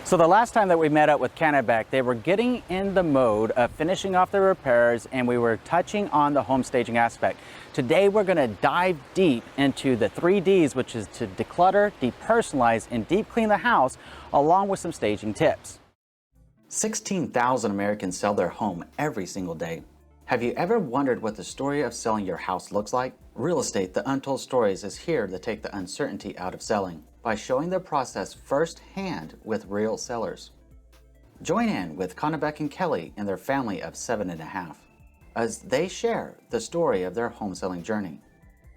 So the last time that we met up with Kanybek, they were getting in the mode of finishing off the repairs and we were touching on the home staging aspect. Today we're going to dive deep into the 3 Ds, which is to declutter, depersonalize, and deep clean the house, along with some staging tips. 16,000 Americans sell their home every single day. Have you ever wondered what the story of selling your house looks like? Real Estate, The Untold Stories is here to take the uncertainty out of selling by showing the process firsthand with real sellers. Join in with Kanybek and Kelli and their family of 7.5 as they share the story of their home selling journey,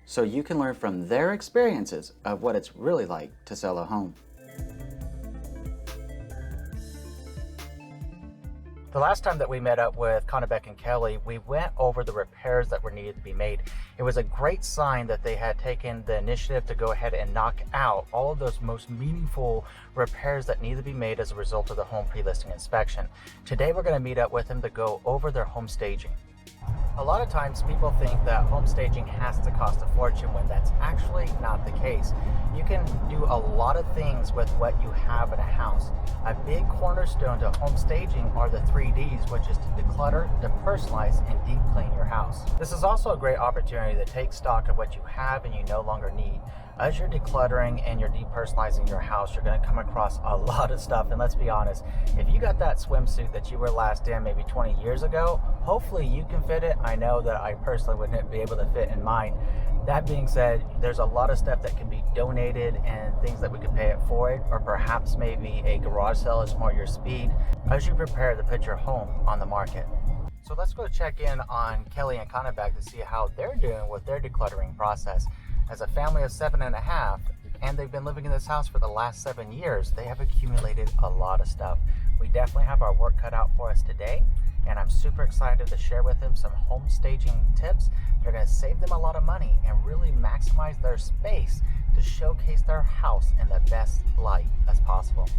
so you can learn from their experiences of what it's really like to sell a home. The last time that we met up with Kanybek and Kelli, we went over the repairs that were needed to be made. It was a great sign that they had taken the initiative to go ahead and knock out all of those most meaningful repairs that need to be made as a result of the home pre-listing inspection. Today we're going to meet up with them to go over their home staging. A lot of times people think that home staging has to cost a fortune when that's actually not the case. You can do a lot of things with what you have in a house. A big cornerstone to home staging are the 3 Ds, which is to declutter, depersonalize, and deep clean your house. This is also a great opportunity to take stock of what you have and you no longer need. As you're decluttering and you're depersonalizing your house, you're going to come across a lot of stuff. And let's be honest, if you got that swimsuit that you were last in maybe 20 years ago, hopefully you can fit it. I know that I personally wouldn't be able to fit in mine. That being said, there's a lot of stuff that can be donated and things that we could pay it forward, or perhaps maybe a garage sale is more your speed as you prepare to put your home on the market. So let's go check in on Kelli and Kanybek to see how they're doing with their decluttering process. As a family of 7.5, and they've been living in this house for the last 7 years, they have accumulated a lot of stuff. We definitely have our work cut out for us today, and I'm super excited to share with them some home staging tips that are going to save them a lot of money and really maximize their space to showcase their house in the best light as possible.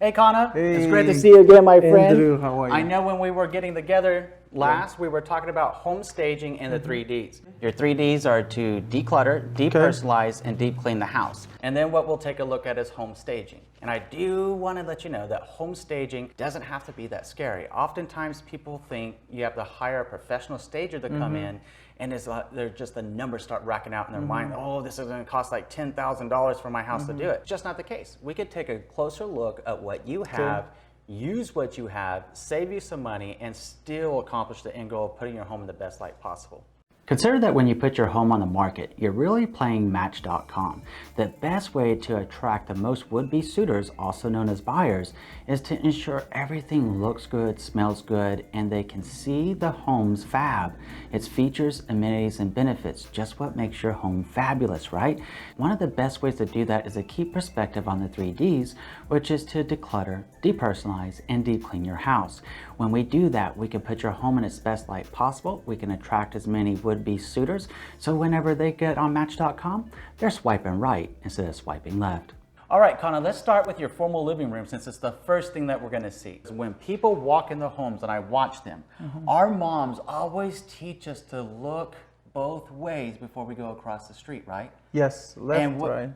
Hey Kana, hey, it's great to see you again, my friend. Andrew, how are you? I know when we were getting together last, we were talking about home staging and the 3 Ds. Your 3 Ds are to declutter, depersonalize, and deep clean the house. And then what we'll take a look at is home staging. And I do want to let you know that home staging doesn't have to be that scary. Oftentimes people think you have to hire a professional stager to come in, and they're just the numbers start racking out in their mind. Oh, this is going to cost like $10,000 for my house to do it. Just not the case. We could take a closer look at what you have, use what you have, save you some money, and still accomplish the end goal of putting your home in the best light possible. Consider that when you put your home on the market, you're really playing Match.com. The best way to attract the most would-be suitors, also known as buyers, is to ensure everything looks good, smells good, and they can see the home's fab. Its features, amenities, and benefits, just what makes your home fabulous, right? One of the best ways to do that is to keep perspective on the 3 Ds, which is to declutter, depersonalize, and deep clean your house. When we do that, we can put your home in its best light possible. We can attract as many would-be suitors, so whenever they get on Match.com, they're swiping right instead of swiping left. All right, Kana, let's start with your formal living room, since it's the first thing that we're going to see. When people walk in the homes and I watch them, our moms always teach us to look both ways before we go across the street, right? Yes, left, right.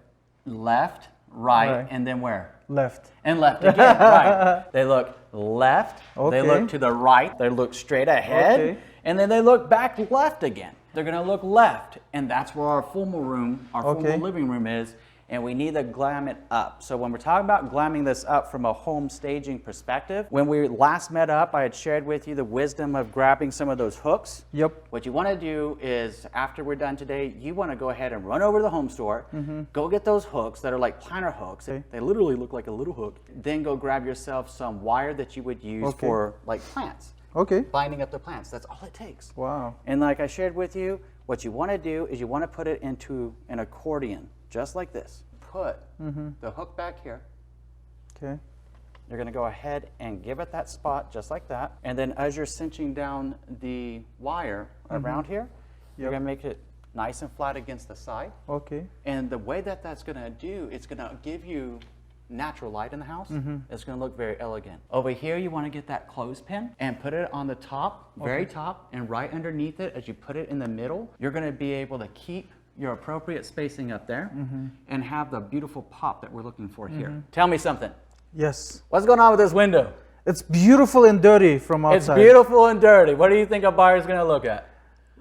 Left, right, and then where? Left. And left again, right. They look left, they look to the right, they look straight ahead, and then they look back left again. They're going to look left, and that's where our formal room, our formal living room is, and we need to glam it up. So when we're talking about glamming this up from a home staging perspective, when we last met up, I had shared with you the wisdom of grabbing some of those hooks. Yep. What you want to do is, after we're done today, you want to go ahead and run over to the home store, go get those hooks that are like planter hooks. They literally look like a little hook. Then go grab yourself some wire that you would use for like plants. Binding up the plants. That's all it takes. Wow. And like I shared with you, what you want to do is you want to put it into an accordion, just like this. Put the hook back here. Okay. You're going to go ahead and give it that spot just like that. And then as you're cinching down the wire around here, you're going to make it nice and flat against the side. Okay. And the way that that's going to do, it's going to give you natural light in the house. It's going to look very elegant. Over here, you want to get that clothespin and put it on the top, very top, and right underneath it, as you put it in the middle, you're going to be able to keep your appropriate spacing up there and have the beautiful pop that we're looking for here. Tell me something. Yes. What's going on with this window? It's beautiful and dirty from outside. It's beautiful and dirty. What do you think a buyer's going to look at?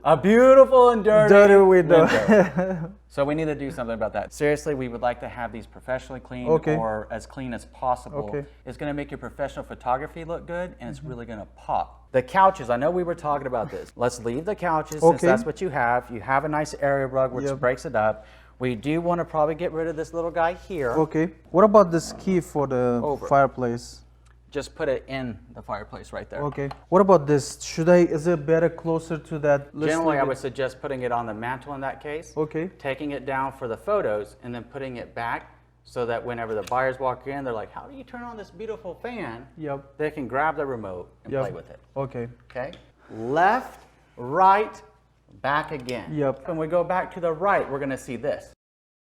A beautiful and dirty window. So we need to do something about that. Seriously, we would like to have these professionally clean or as clean as possible. It's going to make your professional photography look good, and it's really going to pop. The couches, I know we were talking about this. Let's leave the couches since that's what you have. You have a nice area rug which breaks it up. We do want to probably get rid of this little guy here. Okay. What about this key for the fireplace? Just put it in the fireplace right there. Okay. What about this? Is it better closer to that? Generally, I would suggest putting it on the mantle in that case. Okay. Taking it down for the photos and then putting it back so that whenever the buyers walk in, they're like, how do you turn on this beautiful fan? Yep. They can grab the remote and play with it. Okay. Okay. Left, right, back again. Yep. When we go back to the right, we're going to see this.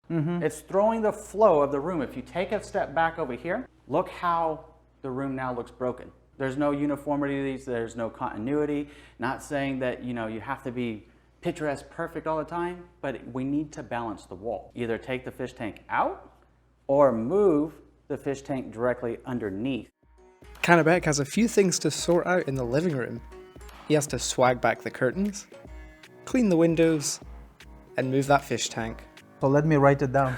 It's throwing the flow of the room. If you take a step back over here, look how the room now looks broken. There's no uniformity, there's no continuity. Not saying that you have to be picturesque perfect all the time, but we need to balance the wall. Either take the fish tank out or move the fish tank directly underneath. Kanybek has a few things to sort out in the living room. He has to swag back the curtains, clean the windows, and move that fish tank. So let me write it down.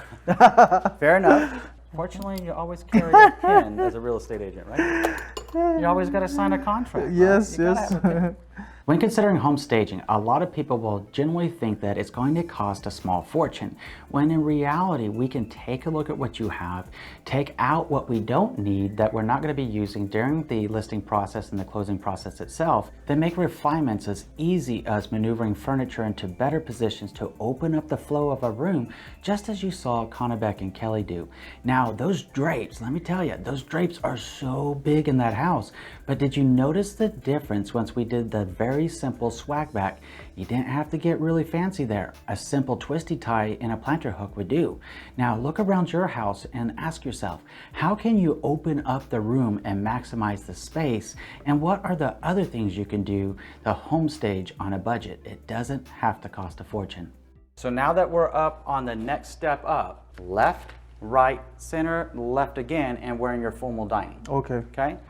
Fair enough. Fortunately, you always carry a pen as a real estate agent, right? You always got to sign a contract. Yes, right? yes. When considering home staging, a lot of people will generally think that it's going to cost a small fortune, when in reality, we can take a look at what you have, take out what we don't need that we're not going to be using during the listing process and the closing process itself, then make refinements as easy as maneuvering furniture into better positions to open up the flow of a room, just as you saw Kanybek and Kelli do. Now, those drapes, let me tell you, those drapes are so big in that house, but did you notice the difference once we did the very simple swag back? You didn't have to get really fancy there. A simple twisty tie and a planter hook would do. Now look around your house and ask yourself, how can you open up the room and maximize the space? And what are the other things you can do to home stage on a budget? It doesn't have to cost a fortune. So now that we're up on the next step up, left, right, center, left again, and we're in your formal dining. Okay.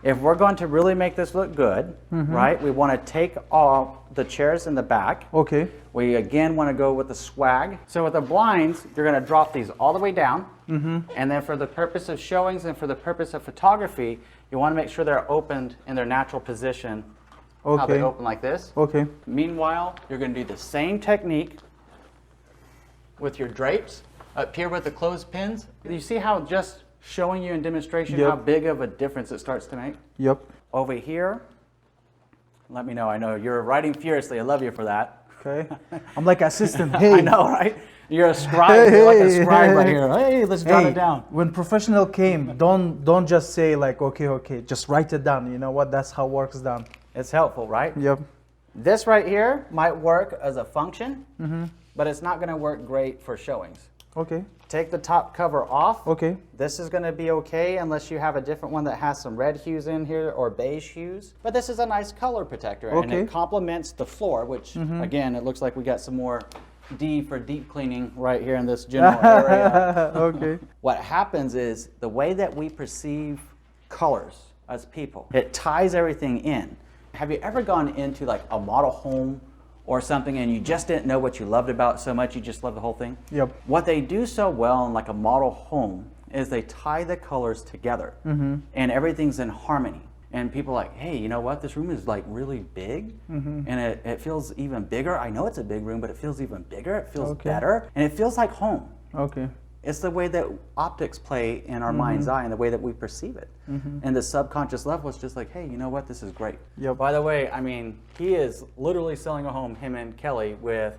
If we're going to really make this look good, right, we want to take off the chairs in the back. Okay. We again want to go with the swag. So with the blinds, you're going to drop these all the way down. And then for the purpose of showings and for the purpose of photography, you want to make sure they're opened in their natural position. How they open like this. Okay. Meanwhile, you're going to do the same technique with your drapes. Up here with the clothespins, you see how just showing you in demonstration how big of a difference it starts to make? Yep. Over here, let me know. I know you're writing furiously. I love you for that. Okay. I'm like assistant. Hey. I know, right? You're a scribe. You're like a scribe right here. Hey, let's jot it down. When professional came, don't just say like, okay. Just write it down. You know what? That's how work's done. It's helpful, right? Yep. This right here might work as a function, but it's not going to work great for showings. Okay. Take the top cover off. Okay. This is going to be okay unless you have a different one that has some red hues in here or beige hues. But this is a nice color protector and it complements the floor, which again, it looks like we got some more D for deep cleaning right here in this general area. Okay. What happens is the way that we perceive colors as people, it ties everything in. Have you ever gone into like a model home or something and you just didn't know what you loved about it so much, you just love the whole thing? Yep. What they do so well in like a model home is they tie the colors together and everything's in harmony. And people are like, hey, you know what? This room is like really big and it feels even bigger. I know it's a big room, but it feels even bigger. It feels better and it feels like home. Okay. It's the way that optics play in our mind's eye and the way that we perceive it. And the subconscious level is just like, hey, you know what? This is great. Yep. By the way, I mean, he is literally selling a home, him and Kelli, with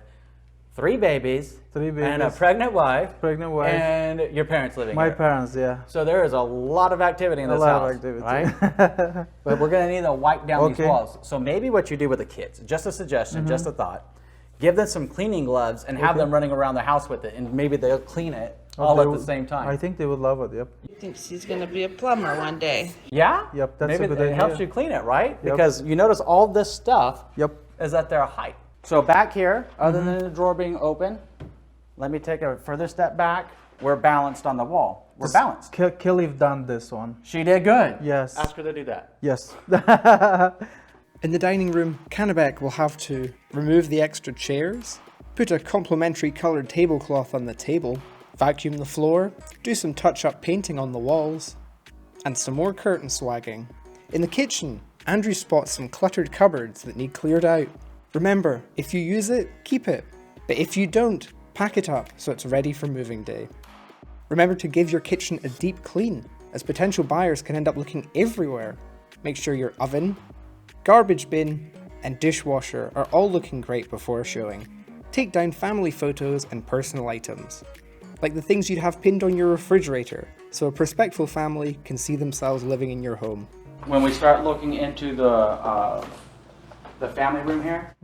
3 babies, and a pregnant wife, and your parents living My here. parents, yeah. So there is a lot of activity in this house, right? But we're going to need to wipe down these walls. So maybe what you do with the kids, just a suggestion, just a thought, give them some cleaning gloves and have them running around the house with it, and maybe they'll clean it all at the same time. I think they would love it, yep. I think she's going to be a plumber one day. Yeah? Yep, that's maybe a good it idea. helps you clean it, right? Yep. Because you notice all this stuff is at their height. So back here, other than the drawer being open, let me take a further step back. We're balanced on the wall. we're balanced. Kelli done this one. She did good. Yes. Ask her to do that. Yes. In the dining room, Kanybek will have to remove the extra chairs, put a complementary coloured tablecloth on the table, vacuum the floor, do some touch-up painting on the walls, and some more curtain swagging. In the kitchen, Andrew spots some cluttered cupboards that need cleared out. Remember, if you use it, keep it. But if you don't, pack it up so it's ready for moving day. Remember to give your kitchen a deep clean, as potential buyers can end up looking everywhere. Make sure your oven, garbage bin, and dishwasher are all looking great before showing. Take down family photos and personal items, like the things you'd have pinned on your refrigerator, so a prospective family can see themselves living in your home. When we start looking into the family room here,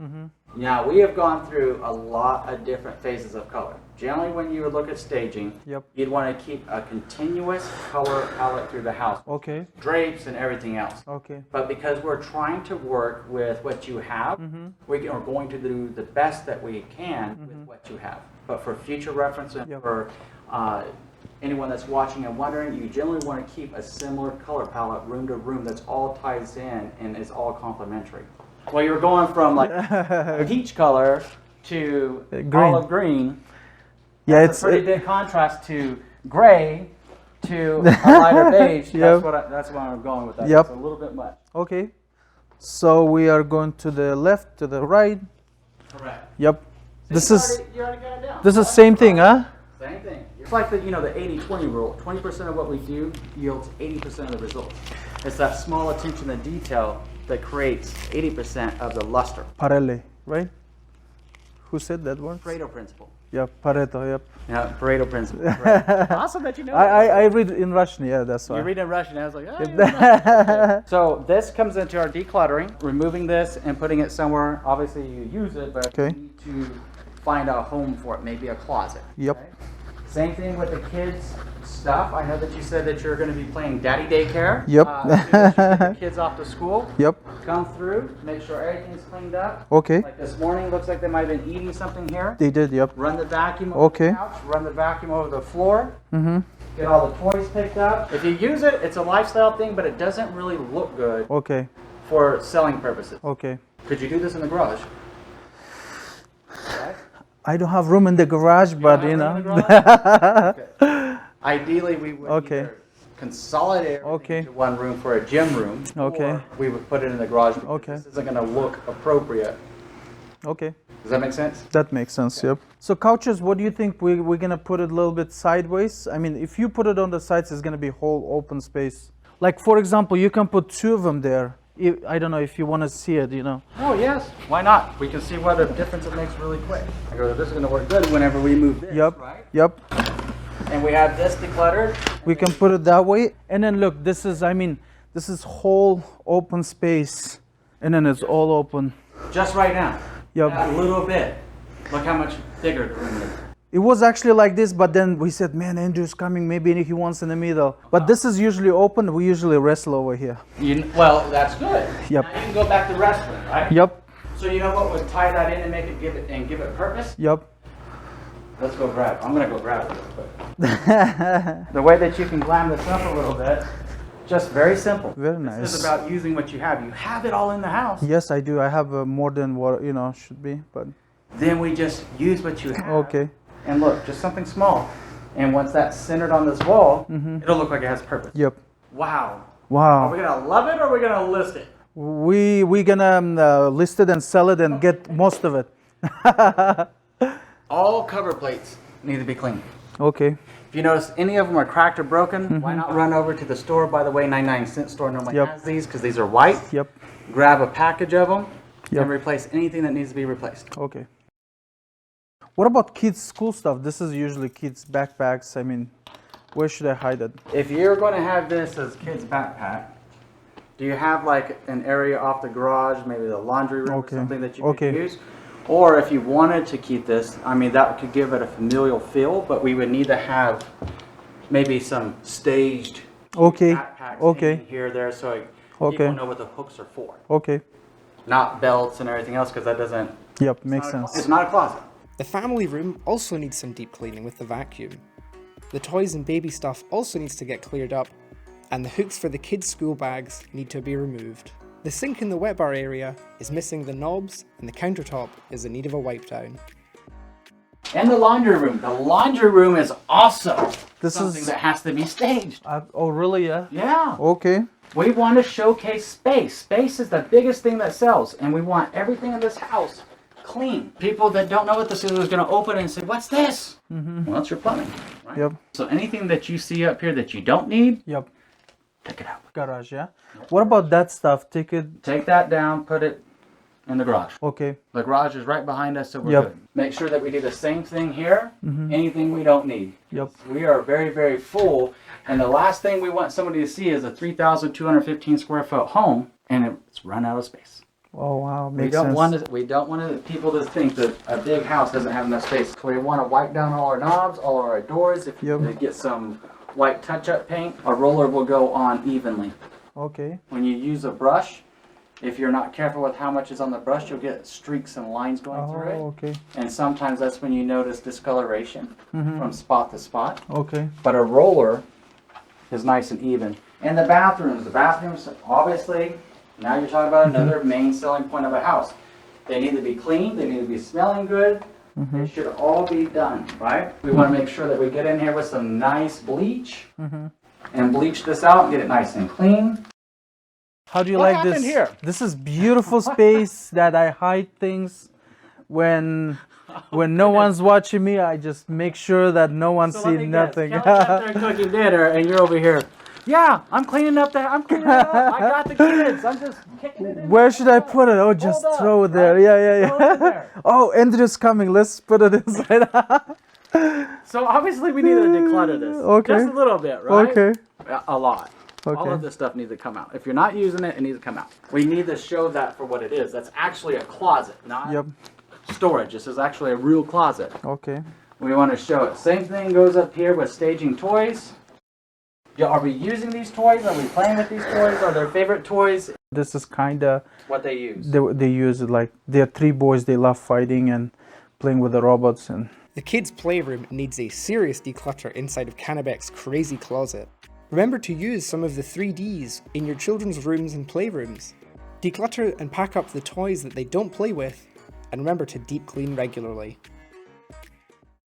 now we have gone through a lot of different phases of color. Generally, when you would look at staging, you'd want to keep a continuous color palette through the house. Okay. Drapes and everything else. Okay. But because we're trying to work with what you have, we are going to do the best that we can with what you have. But for future reference and for anyone that's watching and wondering, you generally want to keep a similar color palette room to room that's all ties in and is all complementary. Well, you're going from like peach color to Green. olive green. Yeah, It's a pretty big contrast to gray to a lighter beige. That's why I'm going with that. Yep. It's a little bit much. Okay. So we are going to the left, to the right. Correct. Yep. So This you is already got it down. this is same thing, huh? Same thing. It's like the 80-20 rule. 20% of what we do yields 80% of the results. It's that small attention to detail that creates 80% of the luster. Parelle, right? Who said that word? Pareto principle. Yeah, Pareto, yep. Yeah, Pareto principle. Right. Awesome that you know I read in Russian, yeah, that's why. You read in Russian, I was like, okay. So this comes into our decluttering, removing this and putting it somewhere. Obviously you use it, but you need to find a home for it, maybe a closet. Yep. Right? Same thing with the kids' stuff. I know that you said that you're going to be playing daddy daycare. Yep. As soon as you get the kids off to school. Yep. Come through, make sure everything's cleaned up. Okay. Like this morning, looks like they might have been eating something here. They did, yep. Run the vacuum over the couch, run the vacuum over the floor. Get all the toys picked up. If you use it, it's a lifestyle thing, but it doesn't really look good Okay. for selling purposes. Okay. Could you do this in the garage? Right? I don't have room in the garage, but don't you have room know. in the garage? Okay. Ideally, we would either consolidate everything into one room for a gym room, or we would put it in the garage because this isn't going to look appropriate. Okay. Does that make sense? That makes sense, yep. So couches, what do you think? We're going to put it a little bit sideways? I mean, if you put it on the sides, it's going to be whole open space. Like, for example, you can put two of them there. I don't know if you want to see it, Oh, yes. Why not? We can see what a difference it makes really quick. I go, this is going to work good whenever we move this, right? Yep. And we have this decluttered. We can put it that way. And then look, this is whole open space. And then it's all open. Just right now. Yep. A little bit. Look how much bigger the room is. It was actually like this, but then we said, man, Andrew's coming, maybe he wants in the middle. But this is usually open, we usually wrestle over here. Well, that's good. Yep. Now you can go back to wrestling, right? Yep. So you know what would tie that in and make it give it purpose? Yep. Let's go grab it. I'm gonna go grab it real quick. The way that you can glam this up a little bit, just very simple. Very nice. This is about using what you have. You have it all in the house. Yes, I do. I have more than what, should be, but. Then we just use what you have. Okay. And look, just something small. And once that's centered on this wall, it'll look like it has purpose. Yep. Wow. Wow. Are we gonna love it or are we gonna list it? We're gonna list it and sell it and get most of it. All cover plates need to be cleaned. Okay. If you notice any of them are cracked or broken, why not run over to the store? By the way, 99-cent store normally has these because these are white. Yep. Grab a package of them and replace anything that needs to be replaced. Okay. What about kids' school stuff? This is usually kids' backpacks. I mean, where should I hide it? If you're going to have this as kids' backpack, do you have like an area off the garage, maybe the laundry room or something that you could use? Or if you wanted to keep this, I mean, that could give it a familial feel, but we would need to have maybe some staged backpacks in here, there, so people know what the hooks are for. Okay. Not belts and everything else, because that doesn't... Yep, makes sense. It's not a closet. The family room also needs some deep cleaning with the vacuum. The toys and baby stuff also needs to get cleared up, and the hooks for the kids' school bags need to be removed. The sink in the wet bar area is missing the knobs, and the countertop is in need of a wipe down. And the laundry room. The laundry room is also This something is- that has to be staged. Oh, really? Yeah. Yeah. Okay. We want to showcase space. Space is the biggest thing that sells, and we want everything in this house clean. People that don't know what this is going to open and say, "What's this?" Well, it's your plumbing, right? Yep. So anything that you see up here that you don't need, Yep. take it out. Garage, yeah. What about that stuff? Take it. Take that down, put it in the garage. Okay. The garage is right behind us, so we're Yep. good. Make sure that we do the same thing here. Anything we don't need. Yep. We are very, very full, and the last thing we want somebody to see is a 3,215 square foot home, and it's run out of space. Oh wow, We makes don't sense. want people to think that a big house doesn't have enough space. So we want to wipe down all our knobs, all our doors. If Yep. we get some white touch-up paint, our roller will go on evenly. Okay. When you use a brush, if you're not careful with how much is on the brush, you'll get streaks and lines going through it. Oh, okay. And sometimes that's when you notice discoloration from spot to spot. Okay. But a roller is nice and even. And the bathrooms, obviously, now you're talking about another main selling point of a house. They need to be clean, they need to be smelling good, they should all be done, right? We want to make sure that we get in here with some nice bleach and bleach this out and get it nice and clean. How do you What like this? happened here? This is beautiful space that I hide things when no one's watching me. I just make sure that no one sees nothing. Kelly's up there cooking dinner and you're over here. Yeah, I'm cleaning up there. I'm cleaning it up. I got the kids. I'm just kicking it in. Where should I put it? Oh, just Hold up, throw it there. right? Yeah. Throw it in there. Oh, Andrew's coming. Let's put it inside. So obviously we need to declutter this. Okay. Just a little bit, right? Okay. A lot. All Okay. of this stuff needs to come out. If you're not using it, it needs to come out. We need to show that for what it is. That's actually a closet, not Yep. storage. This is actually a real closet. Okay. We want to show it. Same thing goes up here with staging toys. Yeah, are we using these toys? Are we playing with these toys? Are their favorite toys? This is kinda What they use. they use it like they're three boys. They love fighting and playing with the robots and. The kids' playroom needs a serious declutter inside of Kanybek's crazy closet. Remember to use some of the 3Ds in your children's rooms and playrooms. Declutter and pack up the toys that they don't play with, and remember to deep clean regularly.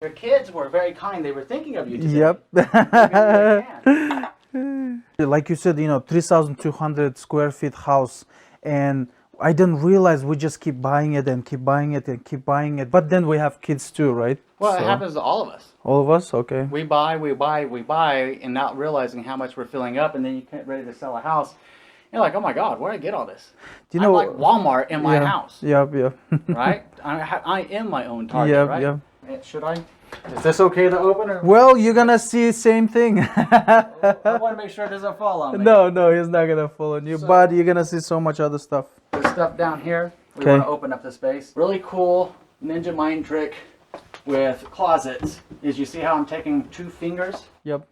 Your kids were very kind. They were thinking of you today. Yep. Maybe they can. Like you said, 3,200 square feet house, and I didn't realize we just keep buying it and keep buying it and keep buying it. But then we have kids too, right? Well, it So- happens to all of us. All of us, okay. We buy, and not realizing how much we're filling up, and then you get ready to sell a house. You're like, oh my God, where did I get all this? Do you I'm know? like Walmart in my yeah, house, Yep. right? I am my own target, Yep. right? Yep. Should I? Is this okay to open? Or Well, you're gonna see same thing. I want to make sure it doesn't fall on me. No, he's not gonna fall on you. So- But you're gonna see so much other stuff. There's stuff down here. We Okay. want to open up the space. Really cool ninja mind trick with closets is you see how I'm taking 2 fingers Yep.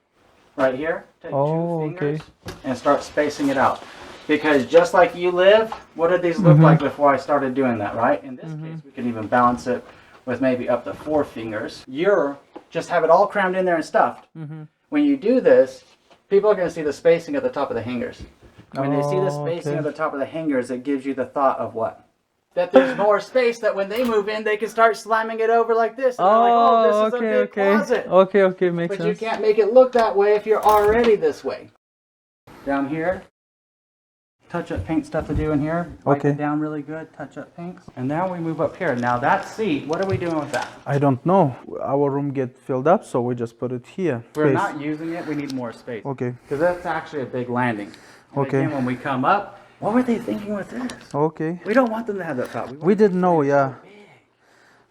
right here? Take Oh, 2 fingers okay. and start spacing it out. Because just like you live, what did these look like before I started doing that, right? In this case, we can even balance it with maybe up to 4 fingers. You're just have it all crammed in there and stuffed. When you do this, people are going to see the spacing at the top of the hangers. When they see the Oh, spacing okay. at the top of the hangers, it gives you the thought of what? That there's more space that when they move in, they can start slamming it over like this. And they're like, oh, this is a big closet. Okay, makes But sense. you can't make it look that way if you're already this way. Down here, touch-up paint stuff to do in here. Wipe Okay. it down really good, touch-up paints. And now we move up here. Now that seat, what are we doing with that? I don't know. Our room get filled up, so we just put it here. We're Space. not using it. We need more space. Okay. Because that's actually a big landing. And Okay. Again, when we come up, what were they thinking with this? Okay. We don't want them to have that thought. We didn't know, yeah.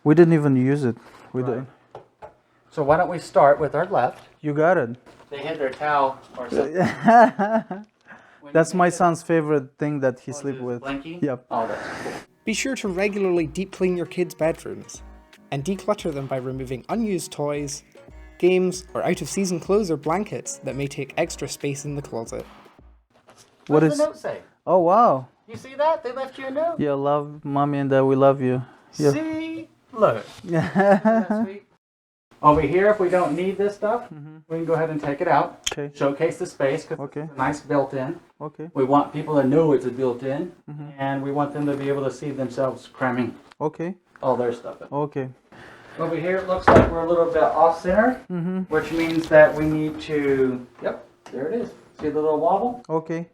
We didn't even use it. We Right. did. So why don't we start with our left? You got it. They hid their towel or something. When That's you my hit it- son's favorite thing that he Oh, sleep is it with. blankie? Yep. Oh, that's cool. Be sure to regularly deep clean your kids' bedrooms and declutter them by removing unused toys, games, or out of season clothes or blankets that may take extra space in the closet. What What's is? the note say? Oh wow. You see that? They left you a note. Yeah, love mommy and dad. We love you. Yeah. See? Look. Isn't that sweet? Over here, if we don't need this stuff, we can go ahead and take it out. Okay. Showcase the space because Okay. it's a nice built-in. Okay. We want people to know it's a built-in, and we want them to be able to see themselves cramming Okay. all their stuff in. Okay. Over here, it looks like we're a little bit off-center, which means that we need to, yep, there it is. See the little wobble? Okay.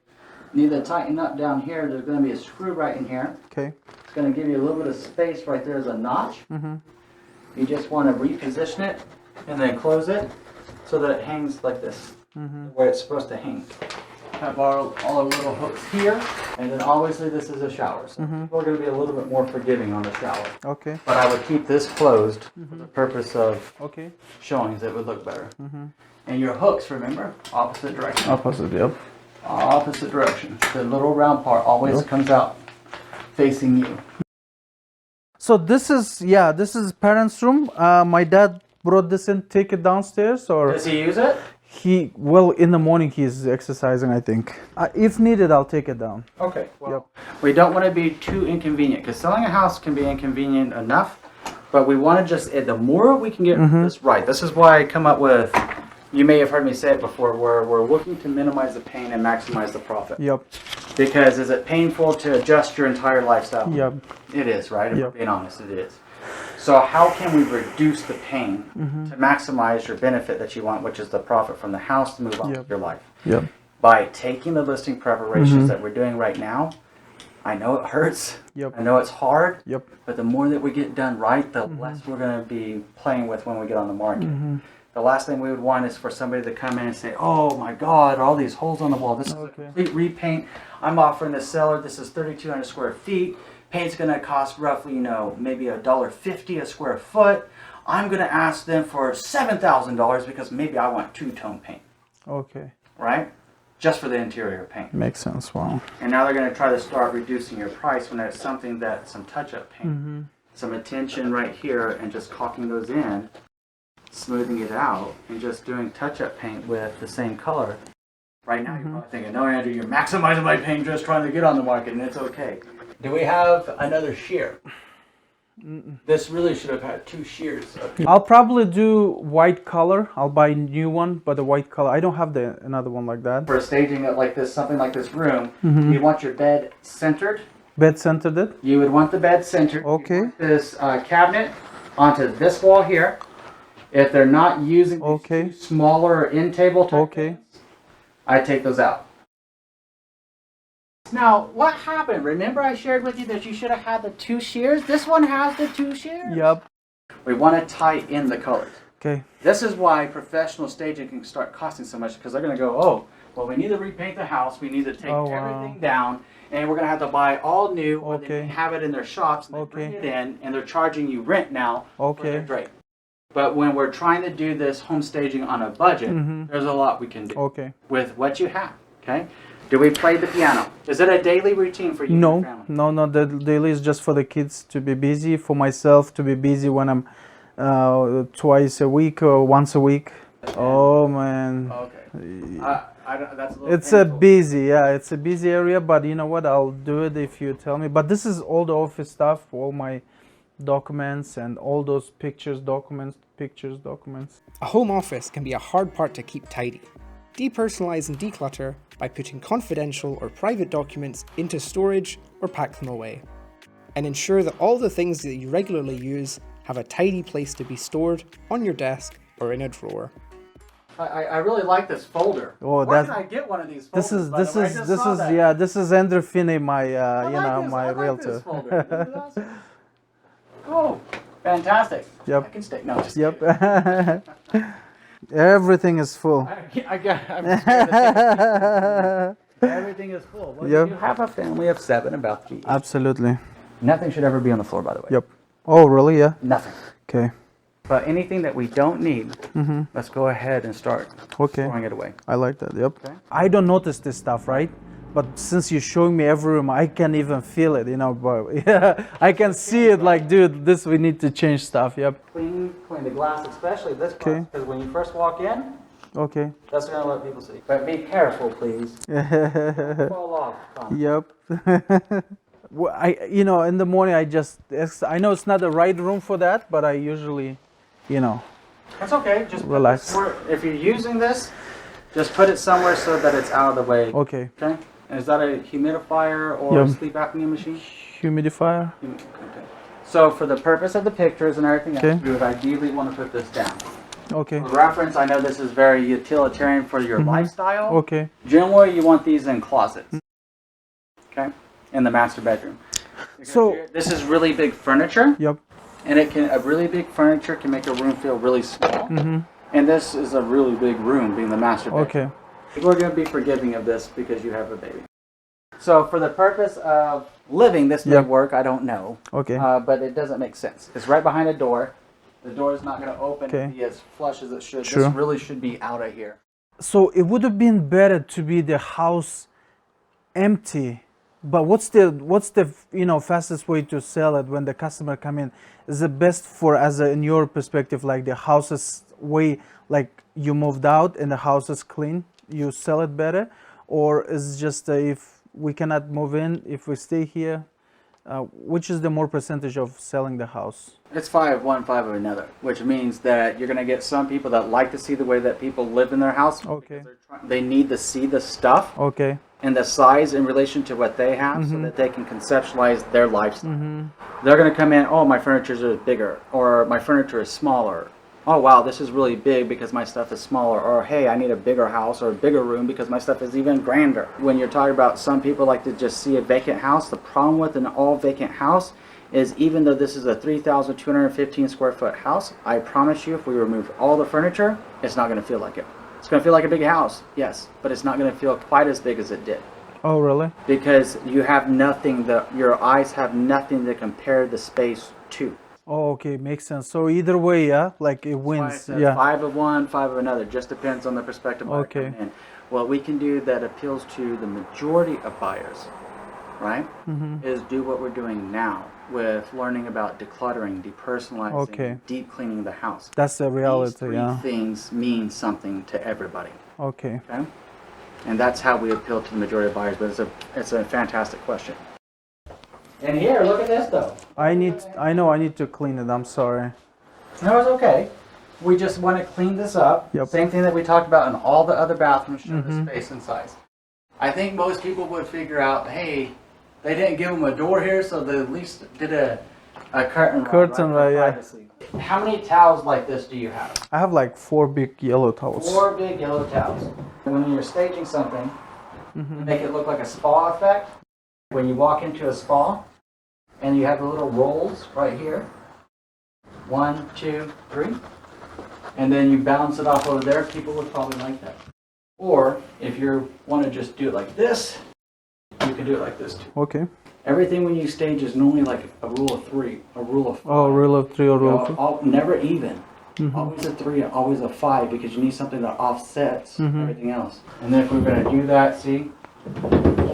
Need to tighten up down here. There's going to be a screw right in here. Okay. It's going to give you a little bit of space right there as a notch. You just want to reposition it and then close it so that it hangs like this, where it's supposed to hang. Have all our little hooks here, and then obviously this is a shower, so people are going to be a little bit more forgiving on the shower. Okay. But I would keep this closed for the purpose of Okay. showing that it would look better. And your hooks, remember, opposite direction. Opposite. Yep. Opposite direction. The little round part always comes out facing you. So this is parents' room. My dad brought this in. Take it downstairs, or Does he use it? well, in the morning he's exercising, I think. If needed, I'll take it down. Okay. Well, we don't want to be too inconvenient because selling a house can be inconvenient enough, but we want to just the more we can get this right. This is why I come up with. You may have heard me say it before, where we're looking to minimize the pain and maximize the profit. Yep. Because is it painful to adjust your entire lifestyle? Yep. It is, right? If Yep. we're being honest, it is. So how can we reduce the pain to maximize your benefit that you want, which is the profit from the house to move on with your life? Yep. By taking the listing preparations that we're doing right now, I know it hurts. Yep. I know it's hard. Yep. But the more that we get done right, the less we're going to be playing with when we get on the market. The last thing we would want is for somebody to come in and say, oh my God, all these holes on the wall. This is a complete repaint. I'm offering the seller, this is 3,200 square feet. Paint's going to cost roughly, maybe $1.50 a square foot. I'm going to ask them for $7,000 because maybe I want two-tone paint, Okay. right? Just for the interior paint. Makes sense. Wow. And now they're going to try to start reducing your price when it's something that some touch-up paint, some attention right here, and just caulking those in, smoothing it out, and just doing touch-up paint with the same color. Right now, you're probably thinking, no, Andrew, you're maximizing my paint just trying to get on the market, and it's okay. Do we have another shear? This really should have had two shears. I'll probably do white color. I'll buy a new one, but the white color. I don't have another one like that. For staging it like this, something like this room, you want your bed centered. Bed centered it. You would want the bed centered. Okay. You want this cabinet onto this wall here. If they're not using these two smaller end table type things, I take those out. Now, what happened? Remember I shared with you that you should have had the two shears? This one has the two shears. Yep. We want to tie in the colors. Okay. This is why professional staging can start costing so much, because they're going to go, oh, well, we need to repaint the house. We need to take everything down, and we're going to have to buy all new, or they have it in their shops, and they bring it in, and they're charging you rent now for their drape. But when we're trying to do this home staging on a budget, there's a lot we can do with what you have, okay? Do we play the piano? Is it a daily routine for you and your family? No. The daily is just for the kids to be busy, for myself to be busy when I'm twice a week or once a week. Oh, man. Okay. That's a little It's painful. it's a busy area, but you know what? I'll do it if you tell me. But this is all the office stuff, all my documents and all those pictures, documents. A home office can be a hard part to keep tidy. Depersonalize and declutter by putting confidential or private documents into storage or pack them away. And ensure that all the things that you regularly use have a tidy place to be stored on your desk or in a drawer. I really like this folder. Oh, Where can I get one of these folders? This is Andrew Finney, my I realtor. This folder. This is awesome. Oh, fantastic. Yep. I can stay. No, just Yep. Everything is full. I'm scared to take everything is full. Well, you have a family of 7 about to be. Absolutely. Nothing should ever be on the floor, by the way. Yep. Oh, really? Yeah. Nothing. Okay. But anything that we don't need, let's go ahead and start throwing it away. I like that. Yep. Okay. I don't notice this stuff, right? But since you're showing me every room, I can even feel it, But yeah, I can see it. Like, dude, this we need to change stuff. Yep. Clean the glass, especially this glass, because when you first walk in, Okay. that's going to let people see. But be careful, please. Fall off. Yep. Well, in the morning, I know it's not the right room for that, but I usually, That's okay. Just Relax. If you're using this, just put it somewhere so that it's out of the way. Okay. Okay. Is that a humidifier or a sleep apnea machine? Humidifier. Okay. So for the purpose of the pictures and everything else, Okay. we would ideally want to put this down. Okay. For reference, I know this is very utilitarian for your lifestyle. Okay. Generally, you want these in closets. Okay. In the master bedroom. Because So this is really big furniture. yep. And a really big furniture can make a room feel really small. And this is a really big room, being the master bedroom. Okay. People are going to be forgiving of this because you have a baby. So for the purpose of living, this may work, I don't know. Okay. But it doesn't make sense. It's right behind a door. The door is not going to open and be as flush as it should. True. This really should be out of here. So it would have been better to be the house empty. But what's the fastest way to sell it when the customer come in? Is it best for in your perspective, like the house is way like you moved out and the house is clean, you sell it better, or is just if we cannot move in, if we stay here, which is the more percentage of selling the house? It's 5 of one, 5 of another, which means that you're going to get some people that like to see the way that people live in their house. Okay. They need to see the stuff. Okay. And the size in relation to what they have so that they can conceptualize their lifestyle. They're going to come in, oh, my furniture is bigger, or my furniture is smaller. Oh, wow, this is really big because my stuff is smaller. Or, hey, I need a bigger house or a bigger room because my stuff is even grander. When you're talking about some people like to just see a vacant house, the problem with an all vacant house is even though this is a 3,215 square foot house, I promise you if we remove all the furniture, it's not going to feel like it. It's going to feel like a big house, yes, but it's not going to feel quite as big as it did. Oh, really? Because you have nothing, your eyes have nothing to compare the space to. Oh, okay, makes sense. So either way, yeah, like it wins. Yeah. 5 of one, 5 of another, just depends on the perspective. Okay. What we can do that appeals to the majority of buyers, right, is do what we're doing now with learning about decluttering, depersonalizing, deep cleaning the house. That's the reality. These three things mean something to everybody. Okay. Okay. And that's how we appeal to the majority of buyers, but it's a fantastic question. And here, look at this though. I know I need to clean it. I'm sorry. No, it's okay. We just want to clean this up. Yep. Same thing that we talked about in all the other bathrooms, show the space and size. I think most people would figure out, hey, they didn't give them a door here, so they at least did a curtain rod, Curtain rod, yeah. privacy. How many towels like this do you have? I have like 4 big yellow towels. 4 big yellow towels. When you're staging something, you make it look like a spa effect. When you walk into a spa, and you have the little rolls right here. 1, 2, 3. And then you bounce it off over there, people would probably like that. Or, if you want to just do it like this, you can do it like this too. Okay. Everything when you stage is normally like a rule of 3, a rule of 5. Oh, rule of 3 or rule of 4? Never even. Always a 3, always a 5, because you need something that offsets everything else. And then if we're going to do that, see?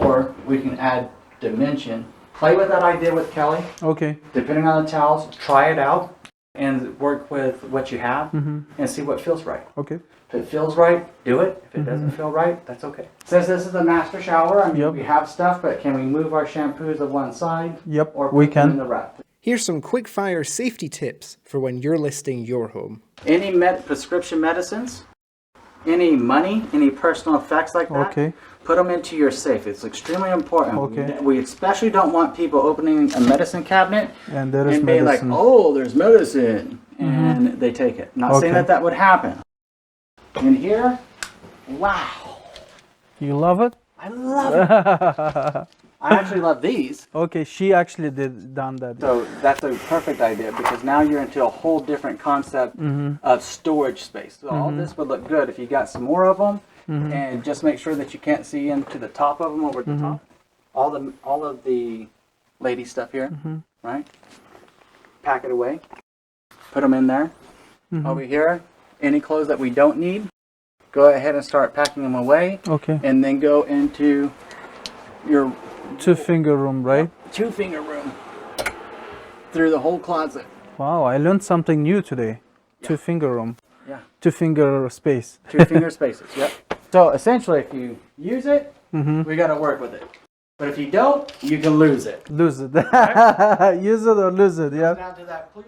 Or we can add dimension. Play with that idea with Kelly. Okay. Depending on the towels, try it out and work with what you have and see what feels right. Okay. If it feels right, do it. If it doesn't feel right, that's okay. Since this is a master shower, I mean, we have stuff, but can we move our shampoos to one side? Yep, or we put them in can. the rack? Here's some quick-fire safety tips for when you're listing your home. Any prescription medicines, any money, any personal effects like that, Okay. put them into your safe. It's extremely important. Okay. We especially don't want people opening a medicine cabinet And there is and being like, medicine. oh, there's medicine, and they take it. Not saying Okay. that would happen. In here, wow. You love it? I love it. I actually love these. Okay, she actually done that. So that's a perfect idea because now you're into a whole different concept of storage space. So all this would look good if you got some more of them, and just make sure that you can't see into the top of them over the top. All of the lady stuff here, right? Pack it away. Put them in there. Over here, any clothes that we don't need, go ahead and start packing them away. Okay. And then go into your 2-finger room, right? 2-finger room through the whole closet. Wow, I learned something new today. 2-finger room. Yeah. 2-finger space. 2-finger spaces. Yep. So essentially, if you use it, we got to work with it. But if you don't, you can lose it. Lose it. Use it or lose it, yeah. Down to that, please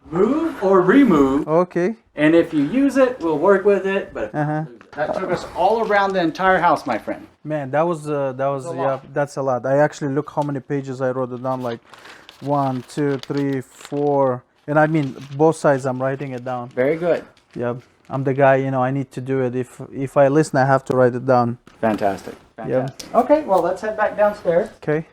move or remove. Okay. And if you use it, we'll work with it. But if you lose it. That took us all around the entire house, my friend. Man, that was yeah, that's a lot. I actually look how many pages I wrote it down, like 1, 2, 3, 4, and I mean both sides. I'm writing it down. Very good. Yeah, I'm the guy. You know, I need to do it. If I listen, I have to write it down. Fantastic. Fantastic. Okay, well, let's head back downstairs. Okay.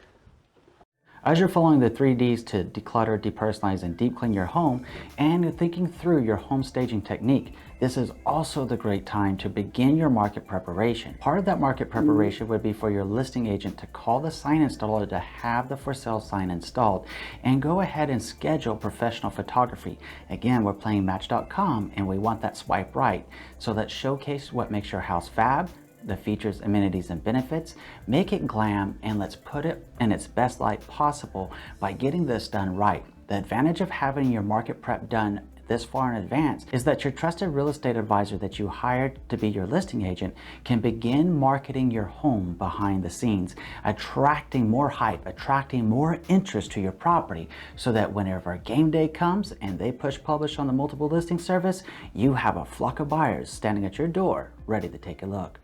As you're following the 3Ds to declutter, depersonalize, and deep clean your home, and you're thinking through your home staging technique, this is also the great time to begin your market preparation. Part of that market preparation would be for your listing agent to call the sign installer to have the for sale sign installed, and go ahead and schedule professional photography. Again, we're playing Match.com, and we want that swipe right. So let's showcase what makes your house fab, the features, amenities, and benefits, make it glam, and let's put it in its best light possible by getting this done right. The advantage of having your market prep done this far in advance is that your trusted real estate advisor that you hired to be your listing agent can begin marketing your home behind the scenes, attracting more hype, attracting more interest to your property, so that whenever game day comes and they push publish on the multiple listing service, you have a flock of buyers standing at your door ready to take a look.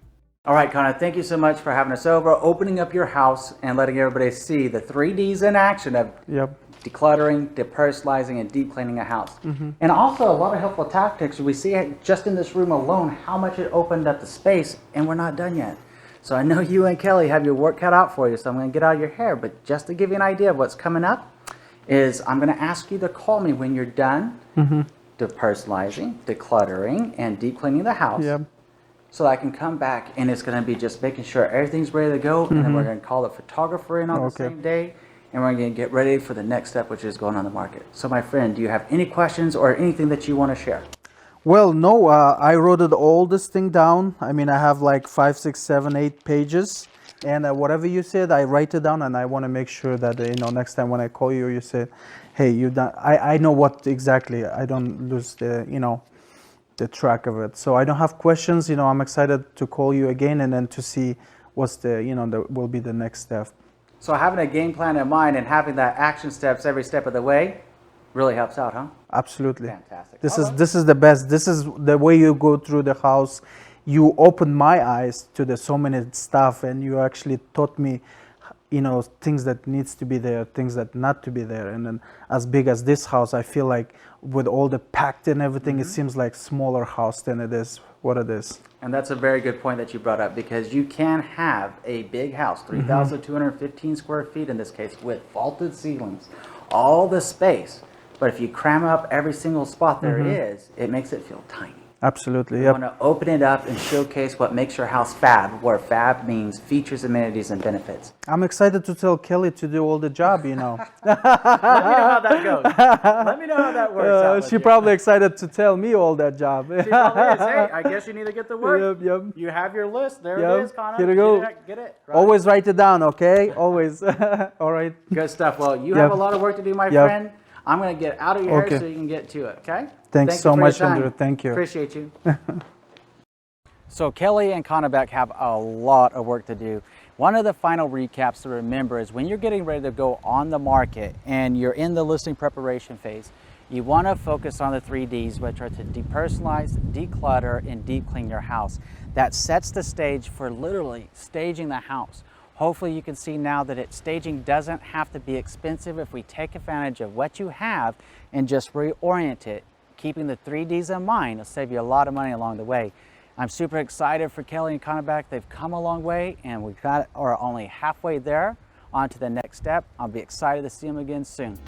All right, Connor, thank you so much for having us over, opening up your house and letting everybody see the 3Ds in action of decluttering, depersonalizing, and deep cleaning a house. And also a lot of helpful tactics. We see it just in this room alone, how much it opened up the space, and we're not done yet. So I know you and Kelly have your work cut out for you, so I'm gonna get out of your hair, but just to give you an idea of what's coming up is I'm gonna ask you to call me when you're done depersonalizing, decluttering, and deep cleaning the house. So I can come back and it's going to be just making sure everything's ready to go, and then we're going to call the photographer in on the same day, and we're going to get ready for the next step, which is going on the market. So my friend, do you have any questions or anything that you want to share? Well, no, I wrote it all this thing down. I mean, I have like 5, 6, 7, 8 pages, and whatever you said, I write it down, and I want to make sure that you know, next time when I call you, you say, hey, you done. I know what exactly. I don't lose the the track of it. So I don't have questions. You know, I'm excited to call you again and then to see what's the will be the next step. So having a game plan in mind and having that action steps every step of the way really helps out, huh? Absolutely. Fantastic. This is the best. This is the way you go through the house. You opened my eyes to the so many stuff, and you actually taught me, you know, things that needs to be there, things that not to be there. And then as big as this house, I feel like with all the packed and everything, it seems like smaller house than it is what it is. And that's a very good point that you brought up, because you can have a big house, 3,215 square feet in this case, with vaulted ceilings, all the space. But if you cram up every single spot there is, it makes it feel tiny. Absolutely. You want to open it up and showcase what makes your house fab, where fab means features, amenities, and benefits. I'm excited to tell Kelly to do all the job, you know. Let me know how that goes. Let me know how that works out. She's probably excited to tell me all that job. She probably is. Hey, I guess you need to get to work. Yep. You have your list. There it is, Connor. Here we go. Get it. Right. Always write it down, okay? Always. All right. Good stuff. Well, you have a lot of work to do, my friend. I'm going to get out of your hair so you can get to it, okay? Thanks so much, Andrew. Thank you. Appreciate you. So Kelly and Kanybek have a lot of work to do. One of the final recaps to remember is when you're getting ready to go on the market and you're in the listing preparation phase, you want to focus on the 3Ds, which are to depersonalize, declutter, and deep clean your house. That sets the stage for literally staging the house. Hopefully you can see now that staging doesn't have to be expensive if we take advantage of what you have and just reorient it. Keeping the 3Ds in mind will save you a lot of money along the way. I'm super excited for Kelly and Kanybek. They've come a long way, and are only halfway there. On to the next step. I'll be excited to see them again soon.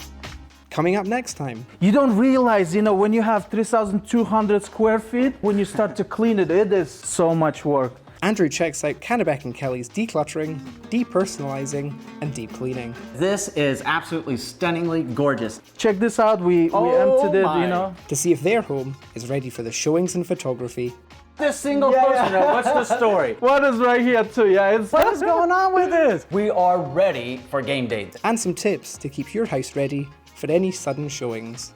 Coming up next time. You don't realize, you know, when you have 3,200 square feet, when you start to clean it, it is so much work. Andrew checks out Kanybek and Kelli's decluttering, depersonalizing, and deep cleaning. This is absolutely stunningly gorgeous. Check this out. We emptied it, you know. To see if their home is ready for the showings and photography. This single poster, what's the story? What is right here too? Yeah, What is going on with this? We are ready for game day. And some tips to keep your house ready for any sudden showings.